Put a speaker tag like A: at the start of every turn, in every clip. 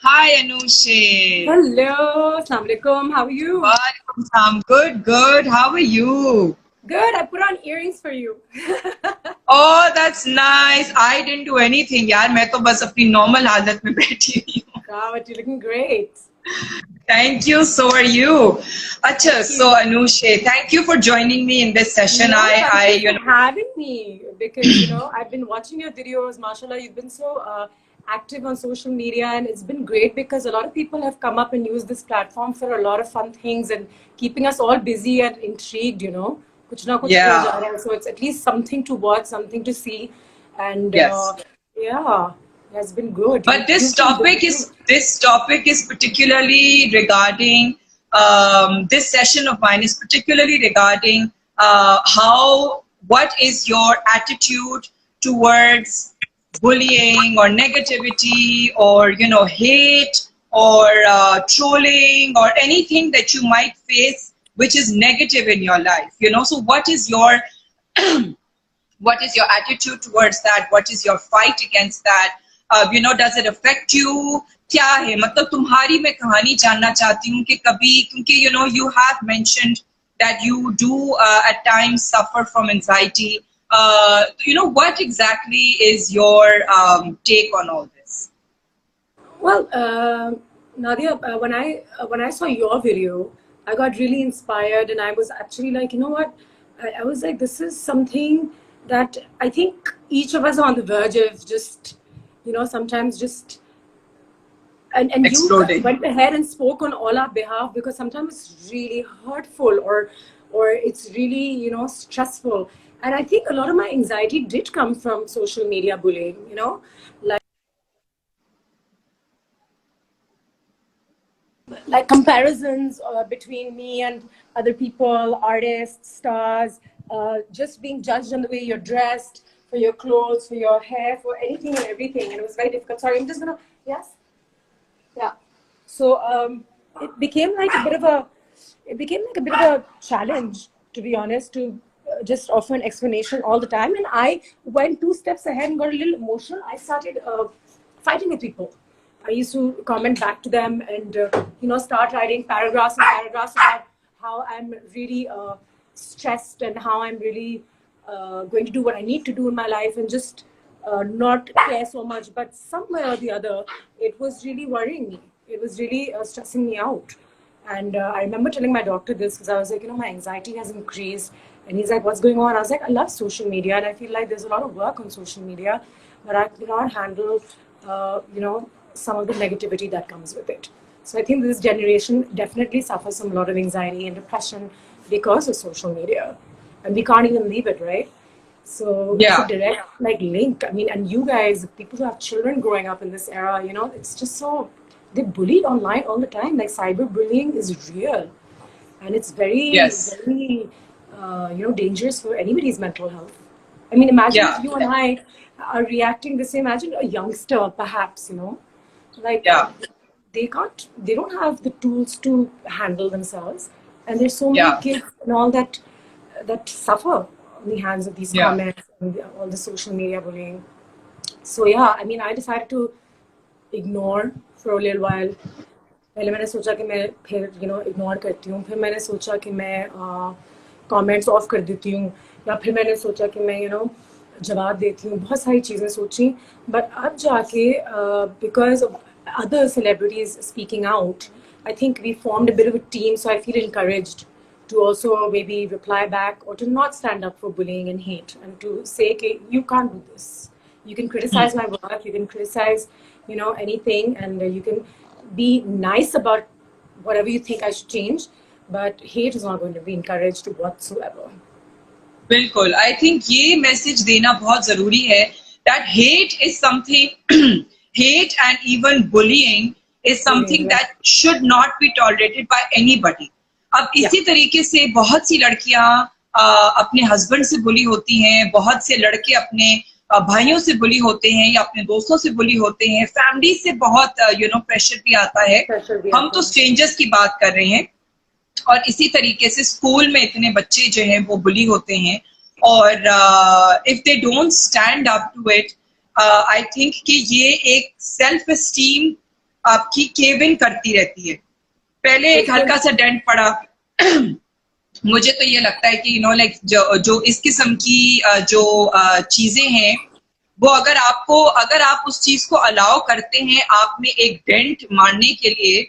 A: Hi Anushe.
B: Hello, Assalamu alaikum. How are you?
A: Walaikum salam. Good, good. How are you?
B: Good. I put on earrings for you.
A: Oh, that's nice. I didn't do anything, यार. मैं तो बस अपनी normal हालत में बैठी हुई हूँ.
B: God, but you're looking great.
A: Thank you. So are you. Acha.
B: Thank
A: So
B: you.
A: Anushe, thank you for joining me in this session.
B: No, thank you
A: You
B: for
A: know,
B: having me because I've been watching your videos. MashaAllah, you've been so active on social media, and it's been great because a lot of people have come up and used this platform for a lot of fun things and keeping us all busy and intrigued. Kuch na kuch ho ja
A: yeah.
B: raha hai. So it's at least something to watch, something to see, and
A: Yes.
B: yeah, it has been good.
A: But
B: You've been busy too.
A: this topic is particularly regarding this session of mine is particularly regarding how what is your attitude towards bullying or negativity or hate or trolling or anything that you might face which is negative in your life. So what is your attitude towards that? What is your fight against that? Does it affect you? क्या है मतलब तुम्हारी मैं कहानी जानना चाहती हूँ कि कभी क्योंकि you have mentioned that you do at times suffer from anxiety. What exactly is your take on all this?
B: Well, Nadia, when I saw your video, I got really inspired, and I was actually like, you know what? I was like, this is something that I think each of us are on the verge of just, sometimes just and you
A: Exploding.
B: went ahead and spoke on all our behalf because sometimes it's really hurtful or it's really stressful, and I think a lot of my anxiety did come from social media bullying, like comparisons between me and other people, artists, stars, just being judged on the way you're dressed, for your clothes, for your hair, for anything and everything. And it was very difficult. Sorry, I'm just gonna, yes? Yeah. So it became like a bit of a challenge, to be honest, to just offer an explanation all the time. And I went two steps ahead and got a little emotional. I started fighting with people. I used to comment back to them and start writing paragraphs and paragraphs about how I'm really stressed and how I'm really going to do what I need to do in my life and just not care so much. But somewhere or the other, it was really worrying me. It was really stressing me out. And I remember telling my doctor this because I was like, my anxiety has increased. And he's like, what's going on? I was like, I love social media and I feel like there's a lot of work on social media, but I cannot handle, some of the negativity that comes with it. So I think this generation definitely suffers from a lot of anxiety and depression because of social media. And we can't even leave it, right? So it's a
A: Yeah.
B: direct link. I mean, and you guys, people who have children growing up in this era, it's just so they're bullied online all the time. Like cyberbullying is real, and it's very,
A: Yes.
B: very, dangerous for anybody's mental health. I mean, imagine if
A: Yeah.
B: you and I are reacting the same. Imagine a youngster, perhaps, like
A: Yeah.
B: they don't have the tools to handle themselves, and there's so many
A: Yeah.
B: kids and all that suffer on the hands of these
A: Yeah.
B: comments and all the social media bullying. So yeah, I mean, I decided to ignore for a little while. पहले मैंने सोचा कि मैं फिर ignore करती हूँ, फिर मैंने सोचा कि मैं कमेंट्स ऑफ कर देती हूँ, या फिर मैंने सोचा कि मैं जवाब देती हूँ, बहुत सारी चीज़ें सोची. बट अब जाके because of other celebrities speaking out, I think we formed a bit of a team, so I feel encouraged to also maybe reply back or to not stand up for bullying and hate and to say, okay, you can't do this. You can criticize my work, you can criticize, anything, and you can be nice about whatever you think I should change, but hate is not going to be encouraged whatsoever.
A: बिल्कुल I think ये message देना बहुत जरूरी है that hate is something hate and even bullying is
B: Bullying,
A: something
B: yeah.
A: That should not be tolerated by anybody. अब
B: Yeah.
A: इसी तरीके से बहुत सी लड़कियां अपने हस्बैंड से बुली होती हैं, बहुत से लड़के अपने भाइयों से बुली होते हैं या अपने दोस्तों से बुली होते हैं, फैमिली से बहुत प्रेशर भी आता है.
B: Pressure भी
A: हम
B: आता
A: तो
B: है.
A: स्ट्रेंजर्स की बात कर रहे हैं. और इसी तरीके से स्कूल में इतने बच्चे जो हैं वो बुली होते हैं और if they don't stand up to it, I think कि ये एक सेल्फ एस्टीम आपकी केव इन करती रहती है। पहले एक हल्का सा डेंट पड़ा, मुझे तो ये लगता है कि लाइक जो इस किस्म की जो चीजें हैं, वो अगर आप उस चीज को अलाउ करते हैं आप में एक डेंट मारने के लिए,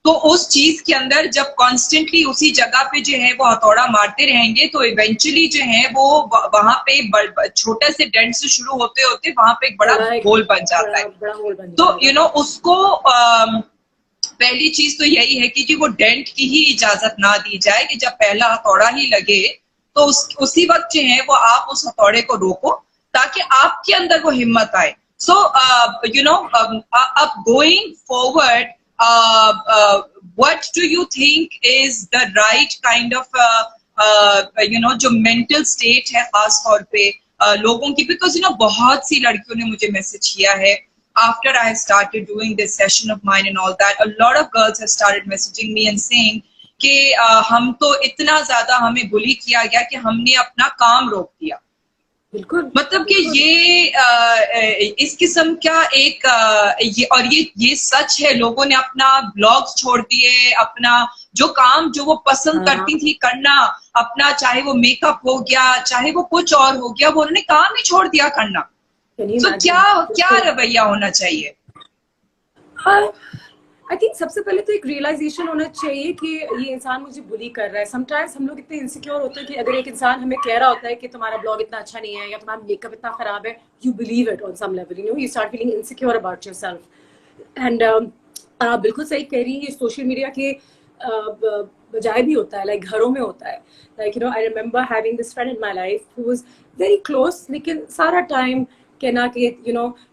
A: तो उस चीज के अंदर जब कॉन्स्टेंटली उसी जगह पे जो है वो हथौड़ा मारते रहेंगे, तो इवेंचुअली जो है वो वहां पे छोटे से डेंट से शुरू होते होते वहां पे एक बड़ा होल बन जाता है।
B: बड़ा होल बन
A: तो उसको पहली चीज तो यही है कि वो डेंट की ही इजाजत ना दी जाए, कि जब पहला हथौड़ा ही लगे तो उसी वक्त जो है वो आप उस हथौड़े को रोको, ताकि आपके अंदर वो हिम्मत आए। सो अब going forward, what do you think is the right kind of जो मेंटल स्टेट है खास तौर पे लोगों की, बिकॉज बहुत सी लड़कियों ने मुझे मैसेज किया है after I started doing this session of mine and all that. A lot of girls have started messaging me and saying कि हम तो इतना ज्यादा हमें बुली किया गया कि हमने अपना काम रोक दिया।
B: बिल्कुल,
A: मतलब कि ये इस किस्म का एक ये सच है। लोगों ने अपना ब्लॉग्स छोड़ दिए, अपना जो काम जो वो पसंद करती थी करना, अपना चाहे वो मेकअप हो गया, चाहे वो कुछ और हो गया, वो उन्होंने काम ही छोड़ दिया करना। तो क्या रवैया होना चाहिए?
B: आई थिंक सबसे पहले तो एक रियलाइजेशन होना चाहिए कि ये इंसान मुझे बुली कर रहा है। समटाइम्स हम लोग इतने इनसिक्योर होते हैं कि अगर एक इंसान हमें कह रहा होता है कि तुम्हारा ब्लॉग इतना अच्छा नहीं है या तुम्हारा मेकअप इतना खराब है, you believe it on some level, you start feeling insecure about yourself. And बिल्कुल सही कह रही है, सोशल मीडिया के बजाय भी होता है, लाइक घरों में होता है। Like I remember having this friend in my life who was very close, लेकिन सारा टाइम कहना कि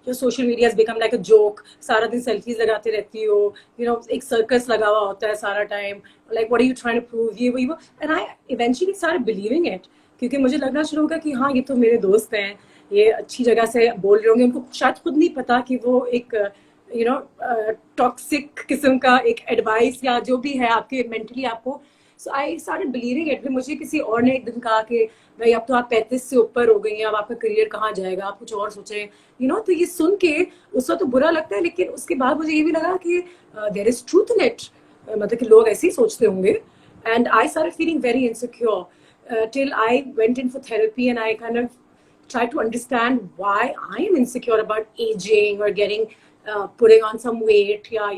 B: जो social media has become like a joke, सारा दिन सेल्फीज लगाते रहती हो, एक सर्कस लगा हुआ होता है सारा time, like what are you trying to prove, ये वो, and I eventually started believing it, क्योंकि मुझे लगना शुरू होगा कि हाँ ये तो मेरे दोस्त हैं, ये अच्छी जगह से बोल रहे होंगे, उनको शायद खुद नहीं पता कि वो एक टॉक्सिक किस्म का एक एडवाइस या जो भी है आपके मेंटली आपको। सो आई स्टार्टेड बिलीविंग इट। फिर मुझे किसी और ने एक दिन कहा कि भाई अब तो आप 35 से ऊपर हो गई हैं, अब आपका करियर कहाँ जाएगा, आप कुछ और सोचें, तो ये सुन के उस वक्त तो बुरा लगता है, लेकिन उसके बाद मुझे ये भी लगा कि there is truth in it, मतलब कि लोग ऐसे ही सोचते होंगे। And I started feeling very insecure till I went in for therapy and I kind of try to understand why I am insecure about aging or getting putting on some weight, या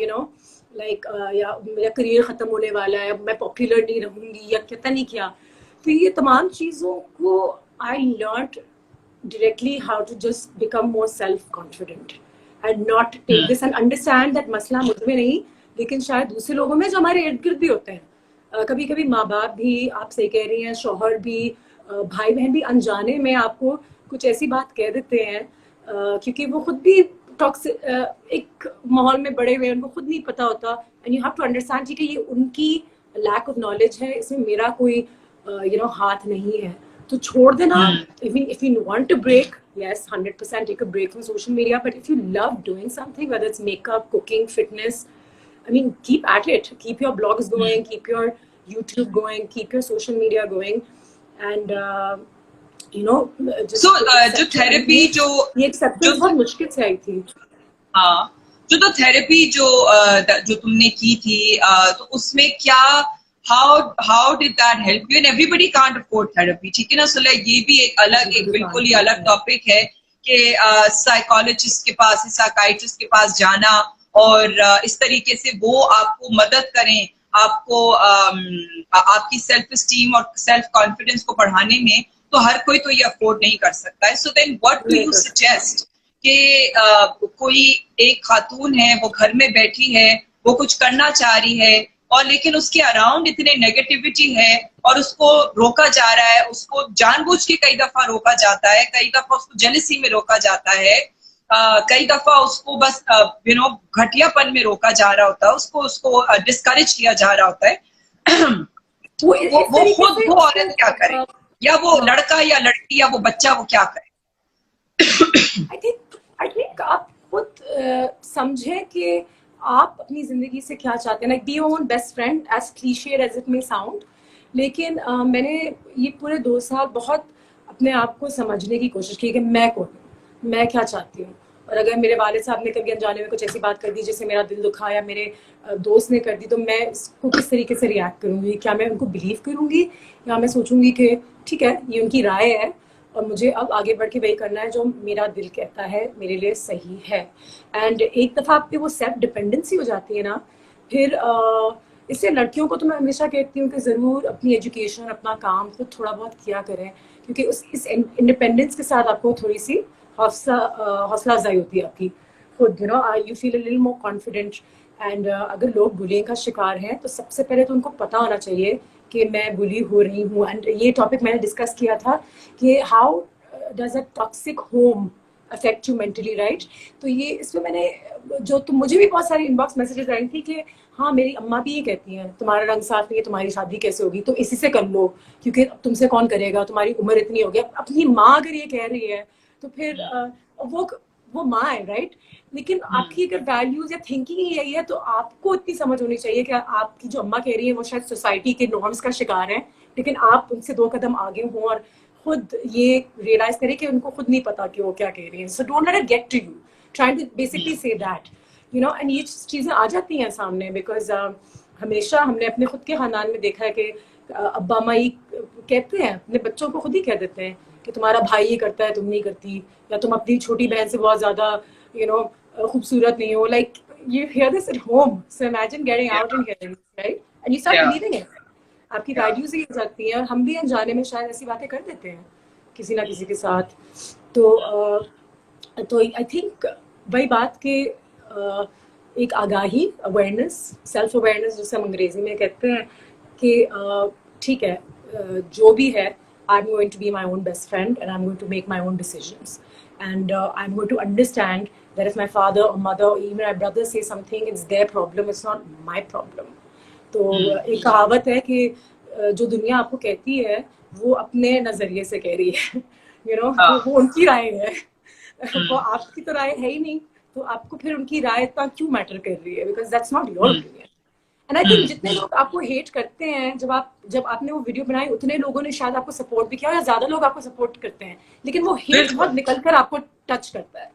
B: या मेरा career खत्म होने वाला है, मैं popular नहीं रहूंगी या पता नहीं क्या। तो ये तमाम चीज़ों को I learned directly how to just become more self-confident and not take this and understand that मसला मुझ में नहीं, लेकिन शायद दूसरे लोगों में जो हमारे इर्द गिर्द भी होते हैं। कभी कभी माँ बाप भी, आप सही कह रही हैं, शौहर भी, भाई बहन भी अनजाने में आपको कुछ ऐसी बात कह देते हैं क्योंकि वो खुद भी टॉक्सिक एक माहौल में बड़े हुए, उनको खुद नहीं पता होता। And you have to understand कि ये उनकी लैक ऑफ नॉलेज है, इसमें मेरा कोई हाथ नहीं है, तो छोड़ देना। if you want to break, yes, 100% take a break from social media, but if you love doing something, whether it's makeup, cooking, fitness, I mean, keep at it, keep your blogs going, keep your YouTube going, keep your social media going, and
A: so जो therapy जो
B: बहुत मुश्किल से आई थी।
A: हाँ, तो therapy जो तुमने की थी, तो उसमें क्या, how did that help you? And everybody can't afford therapy, ठीक है ना? So like ये भी एक बिल्कुल ही अलग टॉपिक है कि साइकोलॉजिस्ट के पास, साइकाइट्रिस्ट के पास जाना और इस तरीके से वो आपको मदद करें, आपको आपकी सेल्फ एस्टीम और सेल्फ कॉन्फिडेंस को बढ़ाने में, तो हर कोई तो ये अफोर्ड नहीं कर सकता है। So then what do you suggest कि कोई एक खातून है, वो घर में बैठी है, वो कुछ करना चाह रही है, और लेकिन उसके अराउंड इतने नेगेटिविटी है और उसको रोका जा रहा है, उसको जानबूझ के कई दफा रोका जाता है, कई दफा उसको जेलसी में रोका जाता है, कई दफा उसको बस घटियापन में रोका जा रहा होता है, उसको डिस्करेज किया जा रहा होता है। वो खुद वो औरत क्या करे, या वो लड़का या लड़की या वो बच्चा, वो क्या करे?
B: I think आप खुद समझें कि आप अपनी जिंदगी से क्या चाहते हैं। Like be your own best friend, as cliched as it may sound, लेकिन मैंने ये पूरे 2 साल बहुत अपने आप को समझने की कोशिश की कि मैं कौन हूँ, मैं क्या चाहती हूँ, और अगर मेरे वालिद साहब ने कभी अनजाने में कुछ ऐसी बात कर दी जिससे मेरा दिल दुखा या मेरे दोस्त ने कर दी, तो मैं इसको किस तरीके से रिएक्ट करूँगी? क्या मैं उनको बिलीव करूँगी या मैं सोचूंगी कि ठीक है ये उनकी राय है और मुझे अब आगे बढ़ के वही करना है जो मेरा दिल कहता है मेरे लिए सही है। एंड एक दफ़ा आप पे वो सेल्फ डिपेंडेंसी हो जाती है ना, फिर इससे लड़कियों को तो मैं हमेशा कहती हूँ कि ज़रूर अपनी एजुकेशन, अपना काम खुद थोड़ा बहुत किया करें, क्योंकि इस इंडिपेंडेंस के साथ आपको थोड़ी सी हौसला अफजाई होती है आपकी खुद, you know, you feel a little more confident. And अगर लोग बुलिंग का शिकार हैं तो सबसे पहले तो उनको पता होना चाहिए कि मैं बुली हो रही हूँ। एंड ये टॉपिक मैंने डिस्कस किया था कि how does a toxic home affect you mentally, right? तो ये इसमें मैंने जो तुम मुझे भी बहुत सारी इनबॉक्स मैसेजेस आई थी कि हाँ मेरी अम्मा भी ये कहती हैं तुम्हारा रंग साफ नहीं है, तुम्हारी शादी कैसे होगी, तो इसी से कर लो क्योंकि तुमसे कौन करेगा, तुम्हारी उम्र इतनी हो गई। अपनी माँ अगर ये कह रही है तो फिर वो माँ है, राइट? लेकिन आपकी अगर वैल्यूज या थिंकिंग ही यही है तो आपको इतनी समझ होनी चाहिए कि आपकी जो अम्मा कह रही है वो शायद सोसाइटी के नॉर्म्स का शिकार है, लेकिन आप उनसे 2 कदम आगे हों और खुद ये रियलाइज करें कि उनको खुद नहीं पता कि वो क्या कह रही है। So don't let it get to you, try to basically say that, you know. And ये चीजें आ जाती हैं सामने बिकॉज हमेशा हमने अपने खुद के खानदान में देखा है कि अब्बा माई कहते हैं अपने बच्चों को, खुद ही कह देते हैं कि तुम्हारा भाई ये करता है तुम नहीं करती, या तुम अपनी छोटी बहन से बहुत ज्यादा यू नो खूबसूरत नहीं हो। Like you hear this at home, so imagine getting out and hearing this, right? And you start believing it. आपकी वैल्यूज ही हो जाती हैं और हम भी अनजाने में शायद ऐसी बातें कर देते हैं किसी ना किसी के साथ। तो आई थिंक वही बात कि एक आगाही, अवेयरनेस, सेल्फ अवेयरनेस जिसे हम अंग्रेजी में कहते हैं कि ठीक है जो भी है, I'm going to be my own best friend and I'm going to make my own decisions. And I'm going to understand that if my father or mother or even my brother say something, it's their problem, it's not my problem. तो एक कहावत है कि जो दुनिया आपको कहती है वो अपने नजरिए से कह रही है, यू नो, तो वो उनकी राय है, वो आपकी तो राय है ही नहीं, तो आपको फिर उनकी राय इतना क्यों मैटर कर रही है? Because that's not your opinion. And I think जितने लोग आपको हेट करते हैं, जब आपने वो वीडियो बनाई उतने लोगों ने शायद आपको सपोर्ट भी किया या ज्यादा लोग आपको सपोर्ट करते हैं, लेकिन वो हेट बहुत निकल कर आपको टच करता है,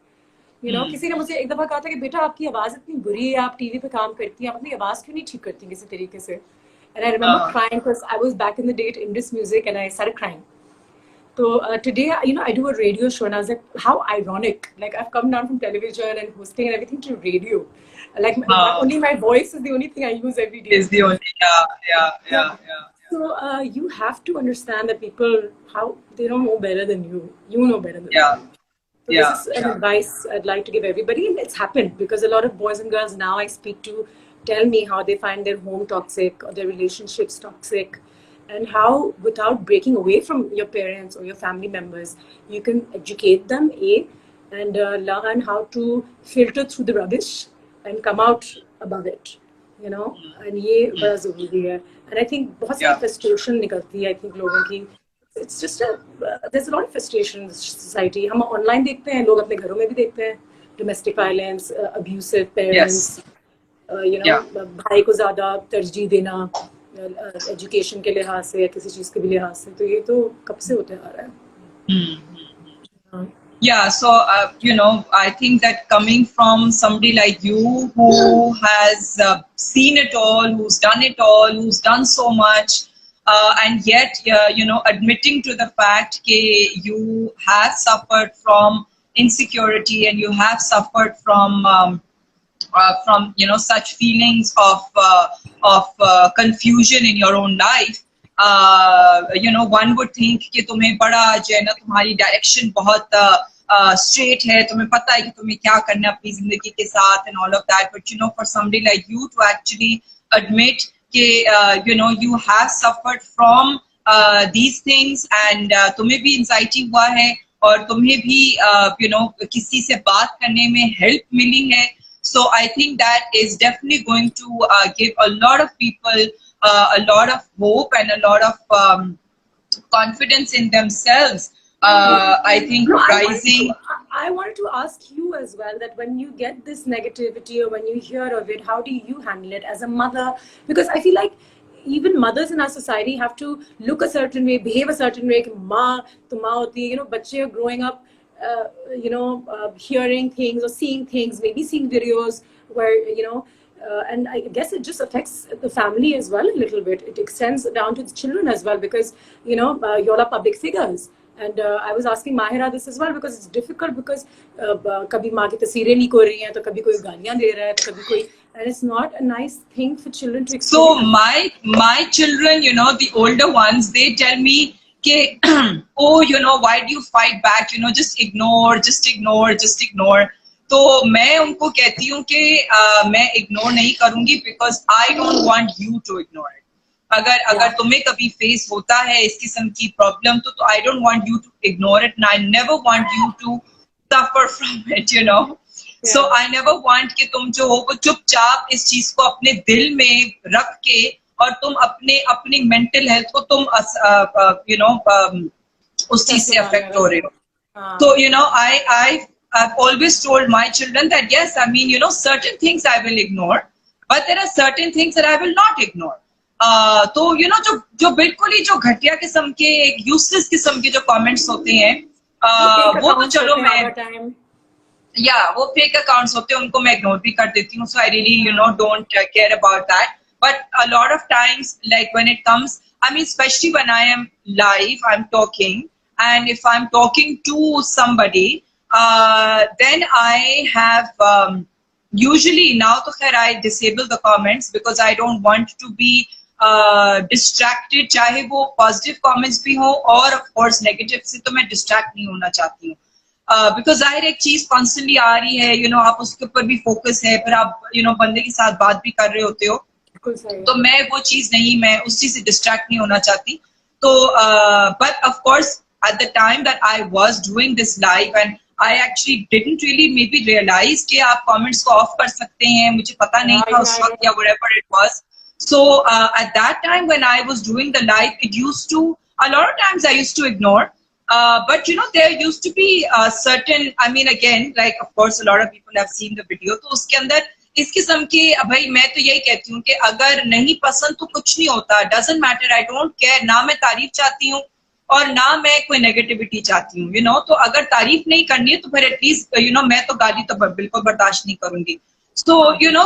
B: यू नो। किसी ने मुझे एक दफा कहा था कि बेटा आपकी आवाज इतनी बुरी है, आप टीवी पे काम करती हैं, आप अपनी आवाज क्यों नहीं ठीक करती किसी तरीके से? And I remember crying because I was back in the date in this music and I started crying. So today, you know, I do a radio show, and I was like, how ironic! Like I've come down from television and hosting and everything to radio. Like only my voice is the only thing I use every day.
A: Is the only yeah.
B: So you have to understand that people, how they don't know better than you. You know better than them. So this is an advice I'd like to give everybody, and it's happened because a lot of boys and girls now I speak to tell me how they find their home toxic or their relationships toxic. And how, without breaking away from your parents or your family members, you can educate them, and learn how to filter through the rubbish and come out above it, you know. And ये बड़ा ज़रूरी है. And I think बहुत सारी frustration निकलती है I think लोगों की. It's just there's a lot of frustration in this society. हम online देखते हैं, लोग अपने घरों में भी देखते हैं, domestic violence, abusive parents, you know, भाई को ज़्यादा तरजीह देना एजुकेशन के लिहाज से या किसी चीज के भी लिहाज से, तो ये तो कब से होते आ रहा है.
A: Yeah, so you know, I think that coming from somebody like you who has seen it all, who's done it all, who's done so much, and yet you know, admitting to the fact that you have suffered from insecurity and you have suffered from you know, such feelings of confusion in your own life. You know, one would think कि तुम्हें बड़ा जो है ना, तुम्हारी direction बहुत straight है, तुम्हें पता है कि तुम्हें क्या करना है अपनी जिंदगी के साथ and all of that. But you know, for somebody like you to actually admit कि you know, you have suffered from these things and तुम्हें भी anxiety हुआ है और तुम्हें भी you know, किसी से बात करने में help मिली है. So I think that is definitely going to give a lot of people a lot of hope and a lot of confidence in themselves. I think rising.
B: I wanted to ask you as well that when you get this negativity or when you hear of it, how do you handle it as a mother? Because I feel like even mothers in our society have to look a certain way, behave a certain way. माँ तो माँ होती है, you know, बच्चे are growing up hearing things or seeing things, maybe seeing videos where, and I guess it just affects the family as well a little bit. It extends down to the children as well because, you all are public figures. And I was asking Mahira this as well because it's difficult because कभी माँ की तस्वीरें leak हो रही हैं तो कभी कोई गालियाँ दे रहा है तो कभी कोई, and it's not a nice thing for children to
A: So
B: experience.
A: my children, the older ones, they tell me कि oh, why do you fight back? Just ignore, just ignore, just ignore. तो मैं उनको कहती हूँ कि मैं ignore नहीं करूँगी because I don't want you to ignore it. अगर तुम्हें कभी फेस होता है इस किस्म की प्रॉब्लम तो I don't want you to ignore it and I never want you to suffer from it. So I never want कि तुम जो हो वो चुपचाप इस चीज को अपने दिल में रख के और तुम अपनी मेंटल हेल्थ को तुम उस चीज से अफेक्ट हो रहे हो. So I've always told my children that yes, I mean certain things I will ignore, but there are certain things that I will not ignore. तो जो बिल्कुल ही जो घटिया किस्म के यूजलेस किस्म के जो कमेंट्स होते हैं वो तो चलो मैं वो फेक अकाउंट्स होते हैं उनको मैं इग्नोर भी कर देती हूँ. So I really don't care about that. But a lot of times like when it comes, I mean specially when I am live, I am talking and if I'm talking to somebody, then I have usually now to khair I disable the comments because I don't want to be distracted. चाहे वो positive comments भी हो और of course negative से तो मैं distract नहीं होना चाहती हूँ. बिकॉज जाहिर एक चीज कॉन्स्टेंटली आ रही है, आप उसके ऊपर भी फोकस है, फिर आप बंदे के साथ बात भी कर रहे होते हो, तो मैं वो चीज नहीं, मैं उस चीज से डिस्ट्रैक्ट नहीं होना चाहती. तो but of course at the time that I was doing this live and I actually didn't really maybe realize कि आप कमेंट्स को ऑफ कर सकते हैं, मुझे पता नहीं था उस वक्त या whatever it was. So at that time when I was doing the live, it used to a lot of times I used to ignore. But there used to be certain, I mean again, like of course a lot of people have seen the video, तो उसके अंदर इस किस्म के, भाई मैं तो यही कहती हूँ कि अगर नहीं पसंद तो कुछ नहीं होता, doesn't matter, I don't care. ना मैं तारीफ चाहती हूँ और ना मैं कोई नेगेटिविटी चाहती हूँ, तो अगर तारीफ नहीं करनी है तो फिर एटलीस्ट मैं तो गाली तो बिल्कुल बर्दाश्त नहीं करूंगी. So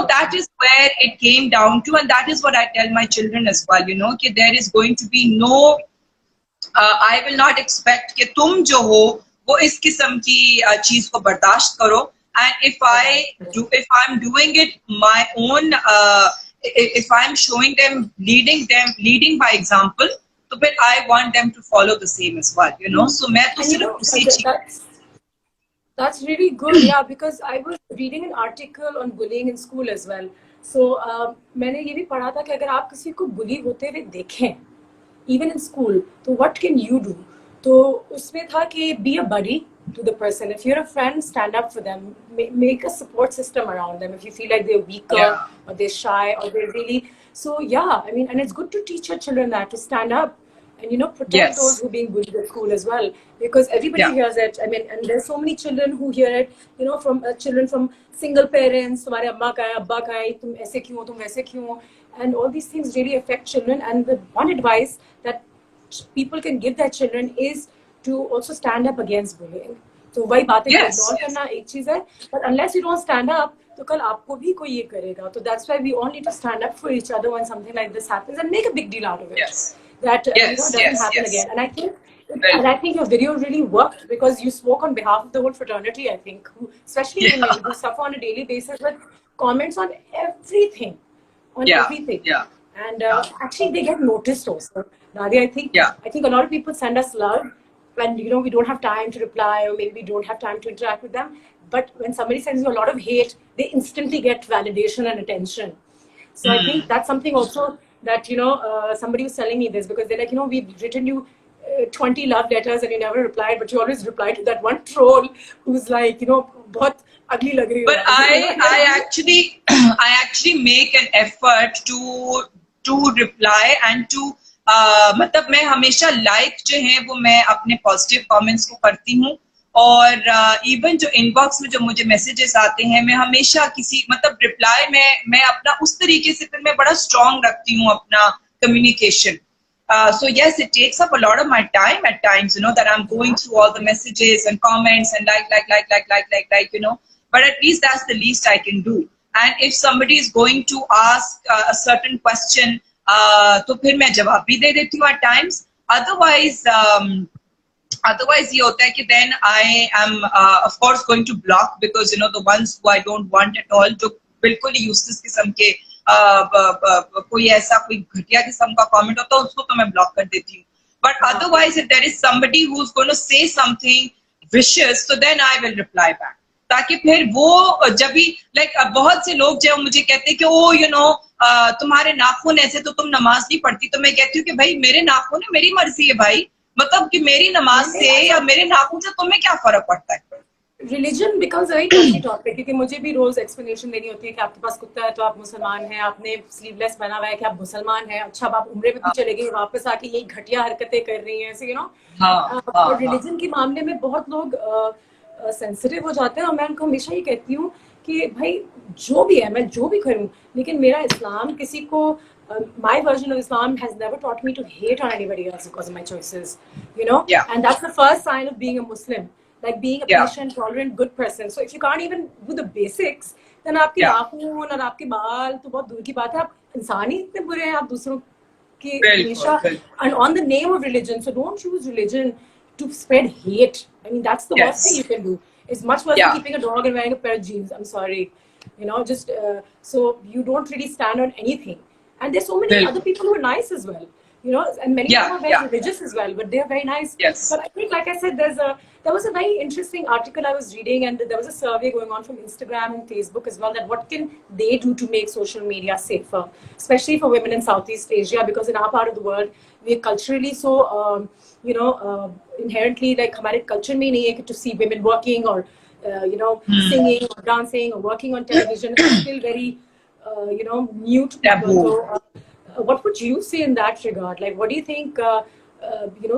A: that is where it came down to, and that is what I tell my children as well, कि there is going to be no I will not expect कि तुम जो हो वो इस किस्म की चीज को बर्दाश्त करो. And if I'm doing it my own, if I'm showing them, leading by example, तो फिर I want them to follow the same as well, So मैं तो सिर्फ उसी चीज.
B: That's really good, yeah, because I was reading an article on bullying in school as well. So मैंने ये भी पढ़ा था कि अगर आप किसी को बुली होते हुए देखें even in school, so what can you do? तो उसमें था कि be a buddy to the person. If you're a friend, stand up for them. Make a support system around them. If you feel like they're weaker or they're shy or they're really, so yeah, I mean, and it's good to teach your children that, to stand up and protect those who are being bullied at school as well, because everybody hears it. I mean, and there's so many children who hear it, from children from single parents. तुम्हारे अम्मा का है, अब्बा का है, तुम ऐसे क्यों हो, तुम वैसे क्यों हो, and all these things really affect children. And the one advice that people can give their children is to also stand up against bullying. तो वही बातें इग्नोर करना एक चीज है, but unless you don't stand up, तो कल आपको भी कोई ये करेगा. तो that's why we all need to stand up for each other when something like this happens and make a big deal out of it. That doesn't happen again. And I think your video really worked because you spoke on behalf of the whole fraternity, I think, especially women who suffer on a daily basis with comments on everything. Everything. And actually they get noticed also. Nadia, I think a lot of people send us love and we don't have time to reply, or maybe we don't have time to interact with them. But when somebody sends you a lot of hate, they instantly get validation and attention. So I think that's something also that somebody was telling me this, because they're like, we've written you 20 love letters and you never replied, but you always reply to that one troll who's like, बहुत ugly लग रही हो.
A: But I actually make an effort to reply and to मतलब मैं हमेशा like जो है वो मैं अपने पॉजिटिव कमेंट्स को करती हूँ, और इवन जो इनबॉक्स में जो मुझे मैसेजेस आते हैं, मैं हमेशा किसी मतलब रिप्लाई मैं अपना उस तरीके से फिर मैं बड़ा स्ट्रॉन्ग रखती हूँ अपना communication. So yes, it takes up a lot of my time at times, that I'm going through all the messages and comments and like, but at least that's the least I can do. And if somebody is going to ask a certain question, तो फिर मैं जवाब भी दे देती हूँ at times. Otherwise ये होता है कि then I am of course going to block, because the ones who I don't want at all, जो बिल्कुल ही useless किस्म के कोई ऐसा कोई घटिया किस्म का comment होता है, उसको तो मैं block कर देती हूँ. But otherwise, if there is somebody who's going to say something vicious, so then I will reply back. ताकि फिर वो जब भी बहुत से लोग जो मुझे कहते हैं कि तुम्हारे नाखून ऐसे तो तुम नमाज नहीं पढ़ती, तो मैं कहती हूँ कि भाई मेरे नाखून है, मेरी मर्जी है भाई, मतलब कि मेरी नमाज से या मेरे नाखून से तुम्हें क्या फर्क पड़ता है.
B: Religion becomes a very touchy topic, क्योंकि मुझे भी रोज एक्सप्लेनेशन देनी होती है कि आपके पास कुत्ता है तो आप मुसलमान हैं, आपने स्लीवलेस पहना हुआ है कि आप मुसलमान हैं, अच्छा आप उम्रे पे भी चले गए, वापस आके यही घटिया हरकतें कर रही हैं, और रिलीजन के मामले में बहुत लोग सेंसिटिव हो जाते हैं. और मैं उनको हमेशा ये कहती हूँ कि भाई जो भी है, मैं जो भी करूँ, लेकिन मेरा इस्लाम किसी को my version of Islam has never taught me to hate on anybody else because of my choices, and that's the first sign of being a Muslim, like being a patient, tolerant, good person. So if you can't even do the basics, then आपके नाखून और आपके बाल तो बहुत दूर की बात है, आप इंसान ही इतने बुरे हैं, आप दूसरों के हमेशा, and on the name of religion. So don't choose religion to spread hate. I mean, that's the worst thing you can do. It's much worse than keeping a dog and wearing a pair of jeans. I'm sorry, just so you don't really stand on anything. And there's so many other people who are nice as well, and many of them are very religious as well, but they're very nice.
A: Yes.
B: But I think, like I said, there was a very interesting article I was reading, and there was a survey going on from Instagram and Facebook as well, that what can they do to make social media safer, especially for women in Southeast Asia, because in our part of the world, we're culturally so, inherently, like, हमारे culture में नहीं है कि to see women working or, singing or dancing or working on television. It's still very, new to people. So, what would you say in that regard? Like, what do you think,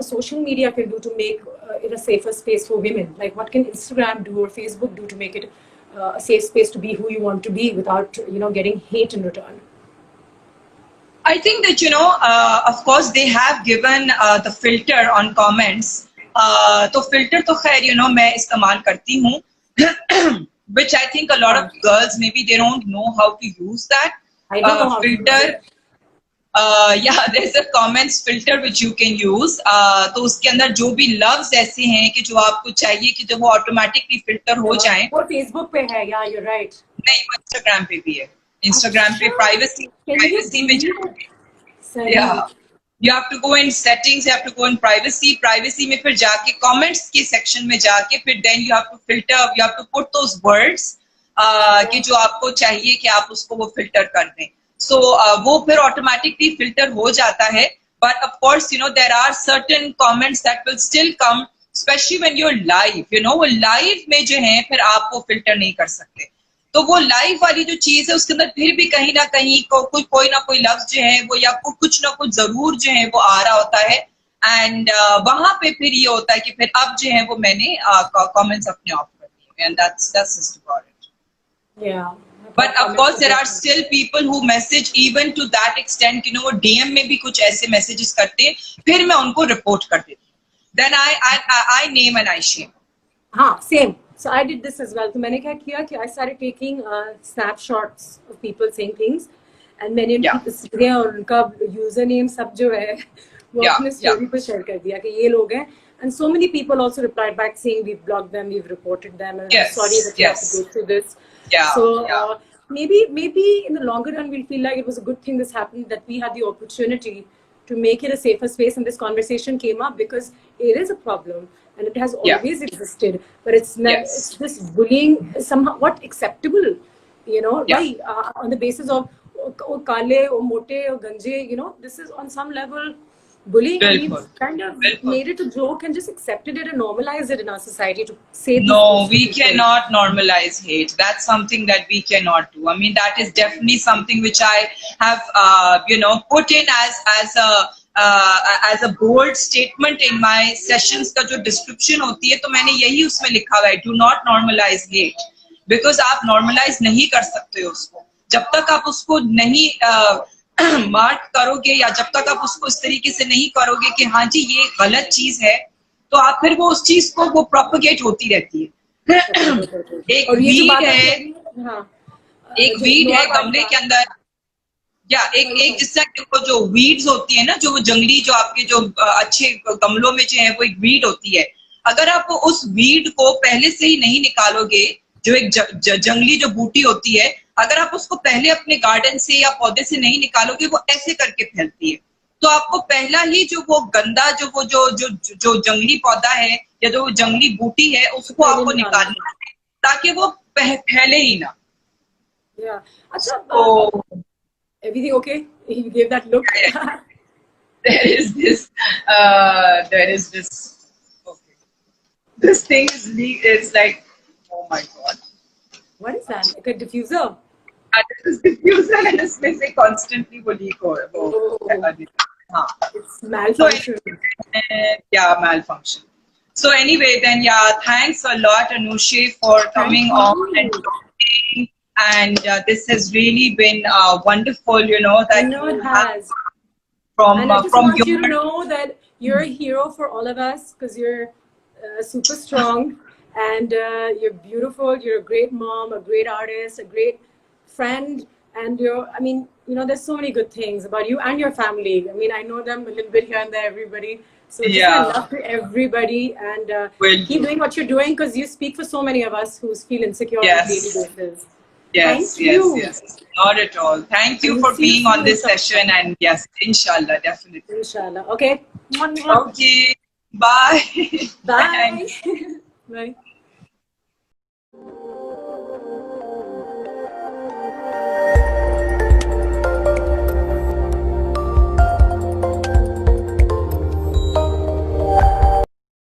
B: social media can do to make it a safer space for women? Like, what can Instagram do or Facebook do to make it a safe space to be who you want to be without, getting hate in return?
A: I think that, of course, they have given the filter on comments. तो filter तो खैर, मैं इस्तेमाल करती हूँ, which I think a lot of girls, maybe they don't know how to use that.
B: I don't know how
A: filter.
B: to use it.
A: There's a comments filter which you can use. तो उसके अंदर जो भी loves ऐसे हैं कि जो आपको चाहिए कि जब वो automatically filter हो जाएं.
B: वो Facebook पे है, yeah, you're right.
A: नहीं, वो Instagram पे भी है. Instagram पे privacy में जाके. Yeah. You have to go in settings, you have to go in privacy में फिर जाके comments के section में जाके फिर then you have to filter, you have to put those words कि जो आपको चाहिए कि आप उसको वो filter कर दें. So वो फिर automatically filter हो जाता है. But of course, there are certain comments that will still come, especially when you're live. वो live में जो है फिर आप वो filter नहीं कर सकते. तो वो लाइव वाली जो चीज है उसके अंदर फिर भी कहीं ना कहीं कोई ना कोई लफ्ज जो है वो या कुछ ना कुछ जरूर जो है वो आ रहा होता है. एंड वहां पे फिर ये होता है कि फिर अब जो है वो मैंने कमेंट्स अपने ऑफ कर दिए, and that's just about it.
B: Yeah.
A: But of course there are still people who message even to that extent, वो DM में भी कुछ ऐसे messages करते हैं, फिर मैं उनको रिपोर्ट कर देती हूँ. Then I name and I shame.
B: हाँ, same. So I did this as well. तो मैंने क्या किया कि I started taking snapshots of people saying things, and मैंने उनकी तस्वीरें और उनका username सब जो है वो अपने स्टोरी पे शेयर कर दिया कि ये लोग हैं. And so many people also replied back saying we've blocked them, we've reported them, and I'm sorry that you have to go through this. So maybe in the longer run we'll feel like it was a good thing this happened, that we had the opportunity to make it a safer space, and this conversation came up because it is a problem. And it has always existed, but it's not. It's this bullying is somewhat acceptable, right? On the basis of kale or mote or ganje, this is on some level bullying. We've kind of made it a joke and just accepted it and normalized it in our society to say.
A: No, we cannot normalize hate. That's something that we cannot do. I mean, that is definitely something which I have, put in as a bold statement in my sessions का जो description होती है, तो मैंने यही उसमें लिखा हुआ है, do not normalize hate, because आप normalize नहीं कर सकते हो उसको जब तक आप उसको नहीं मार्क करोगे या जब तक आप उसको इस तरीके से नहीं करोगे कि हाँ जी ये गलत चीज है, तो आप फिर वो उस चीज को वो प्रोपोगेट होती रहती है। एक
B: और ये जो
A: वीड
B: बात
A: है,
B: है, हाँ,
A: एक
B: जो
A: वीड है
B: इग्नोर वाली
A: गमले
B: बात,
A: के अंदर, या एक
B: sorry,
A: एक जिससे वो जो वीड्स होती है ना, जो वो जंगली जो आपके जो अच्छे गमलों में जो है वो एक वीड होती है। अगर आप उस वीड को पहले से ही नहीं निकालोगे, जो एक जंगली जो बूटी होती है, अगर आप उसको पहले अपने गार्डन से या पौधे से नहीं निकालोगे, वो ऐसे करके फैलती है। तो आपको पहला ही जो वो गंदा जो वो जो जंगली पौधा है या जो जंगली बूटी है,
B: तो
A: उसको
B: पहले
A: आपको
B: निकालना है।
A: निकालना है ताकि वो फैले ही ना।
B: Yeah. अच्छा,
A: तो
B: everything okay? You gave that look.
A: there is this okay, this thing is like, oh my god.
B: What is that? Like a diffuser?
A: This is diffuser and इसमें से constantly वो leak हो वो
B: Oh,
A: हाँ.
B: it's
A: So
B: malfunction.
A: yeah, malfunction. So anyway, then yeah, thanks a lot, Anushi, for
B: Thank
A: coming on and
B: you.
A: talking. And this has really been wonderful,
B: I
A: that
B: know it
A: you have
B: has.
A: from
B: And I just
A: from
B: want
A: your
B: you to know that you're a hero for all of us because you're super strong and you're beautiful. You're a great mom, a great artist, a great friend. And I mean, there's so many good things about you and your family. I mean, I know them a little bit here and there, everybody. So just my
A: yeah,
B: love to everybody and
A: will
B: keep
A: do.
B: doing what you're doing because you speak for so many of us who feel insecure on a daily
A: Yes.
B: basis.
A: Yes,
B: Thank
A: yes,
B: you.
A: yes. Not at all. Thank
B: And
A: you
B: we'll
A: for
B: see you
A: being on
B: soon,
A: this
B: inshallah.
A: session. And yes, inshallah, definitely.
B: Inshallah. Okay. Mwah, mwah.
A: Okay. Bye.
B: Bye.
A: Thanks.
B: Bye.